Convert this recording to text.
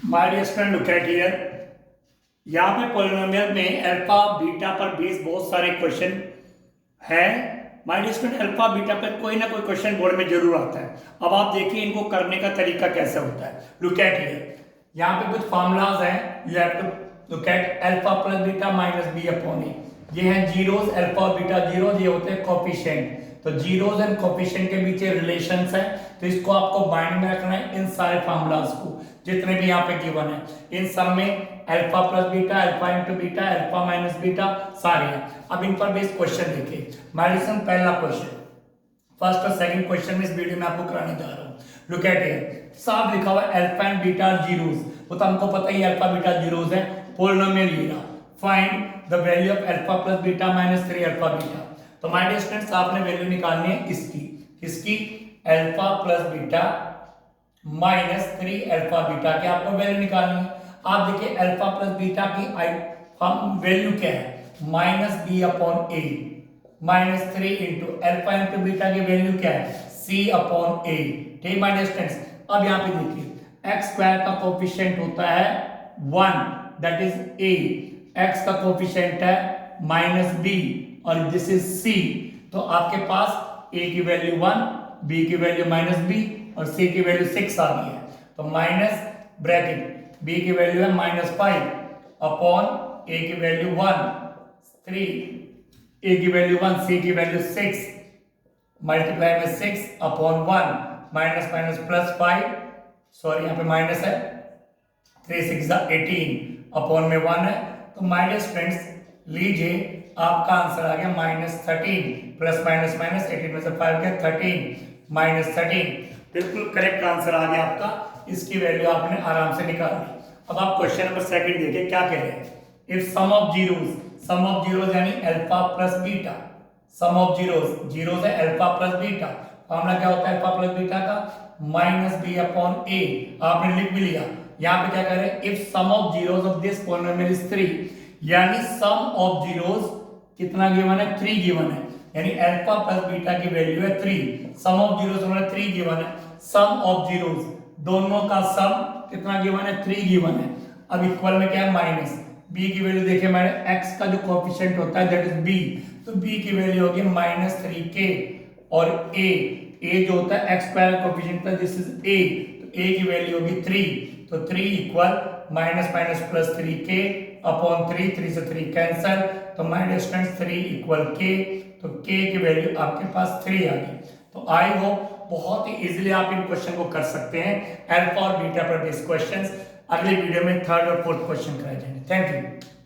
My dear student look at here. यहाँ पे polynomial में अल्फा बीटा पर बेस बहुत सारे क्वेश्चन है। My dear student alpha beta पर कोई ना कोई क्वेश्चन बोर्ड में जरूर आता है। अब आप देखिए इनको करने का तरीका कैसे होता है। लुक एट हियर, यहाँ पे कुछ फॉर्मूलाज हैं। You have to look at alpha plus beta minus B upon A. ये हैं जीरोस, अल्फा और बीटा जीरोस, ये होते हैं कोफिशिएंट। तो जीरोस एंड कोफिशिएंट के बीच रिलेशंस है, तो इसको आपको माइंड में रखना है। इन सारे फॉर्मूलाज को जितने भी यहाँ पे गिवन है, इन सब में alpha plus beta, alpha into beta, alpha minus beta सारे हैं। अब इन पर बेस्ड क्वेश्चन देखिए। मेडिसिन पहला क्वेश्चन, फर्स्ट और सेकंड क्वेश्चन में इस वीडियो में आपको कराने जा रहा हूँ। लुक एट हियर, साफ लिखा हुआ है अल्फा एंड बीटा जीरोस। वो तो हमको पता ही अल्फा बीटा जीरोस है। पॉलिनोमियल ये रहा, find the value of alpha plus beta minus 3 alpha beta. तो माय डियर स्टूडेंट्स, आपने वैल्यू निकालनी है इसकी alpha plus beta minus 3 alpha beta की आपको वैल्यू निकालनी है। आप देखिए अल्फा प्लस बीटा की वैल्यू क्या है, minus B upon A, minus 3 into alpha into beta की वैल्यू क्या है, सी अपॉन ए। ठीक माय डियर स्टूडेंट्स, अब यहाँ पे देखिए एक्स स्क्वायर का कोफिशिएंट होता है 1, दैट इज ए। एक्स का कोफिशिएंट है माइनस बी और दिस इज सी। तो आपके पास ए की वैल्यू 1, बी की वैल्यू माइनस बी और सी की वैल्यू 6 आ गई है। तो माइनस ब्रैकेट बी की वैल्यू है माइनस 5 अपॉन ए की वैल्यू 1 3, ए की वैल्यू 1, सी की वैल्यू 6 मल्टीप्लाई में 6 upon 1 minus minus plus 5, sorry यहाँ पे माइनस है, 3 6 18 अपॉन में 1 है। तो माय डियर स्टूडेंट्स लीजिए आपका आंसर आ गया माइनस 13, प्लस माइनस माइनस 18 में से 5 गया 13 माइनस 13, बिल्कुल करेक्ट आंसर आ गया आपका। इसकी वैल्यू आपने आराम से निकाल ली। अब आप क्वेश्चन नंबर सेकंड देखिए क्या कह रहे हैं। इफ सम ऑफ जीरोस यानी alpha plus beta, sum of zeros है अल्फा प्लस बीटा। फॉर्मूला क्या होता है अल्फा प्लस बीटा का, माइनस बी अपॉन ए। आपने लिख भी लिया। यहाँ पे क्या कह रहे हैं, if sum of zeros of this polynomial is 3, यानी सम ऑफ जीरोस कितना गिवन है, 3 गिवन है। यानी अल्फा प्लस बीटा की वैल्यू है 3, सम ऑफ जीरोस हमारा 3 गिवन है। सम ऑफ जीरोस दोनों का सम कितना गिवन है, 3 गिवन है। अब इक्वल में क्या है, माइनस बी की वैल्यू देखिए मैंने, एक्स का जो कोएफिशिएंट होता है दैट इज बी, तो बी की वैल्यू होगी माइनस 3k और ए जो होता है एक्स स्क्वायर कोएफिशिएंट था दिस इज ए, तो ए की वैल्यू होगी 3, तो 3 equal minus minus plus 3k upon 3, 3 से 3 कैंसल, तो my dear students 3 equal k, तो k की वैल्यू आपके पास 3 आ गई। तो आई होप बहुत ही इजीली आप इन क्वेश्चन को कर सकते हैं, अल्फा और बीटा पर बेस्ड क्वेश्चंस। अगले वीडियो में थर्ड और फोर्थ क्वेश्चन कराए जाएंगे। Thank you.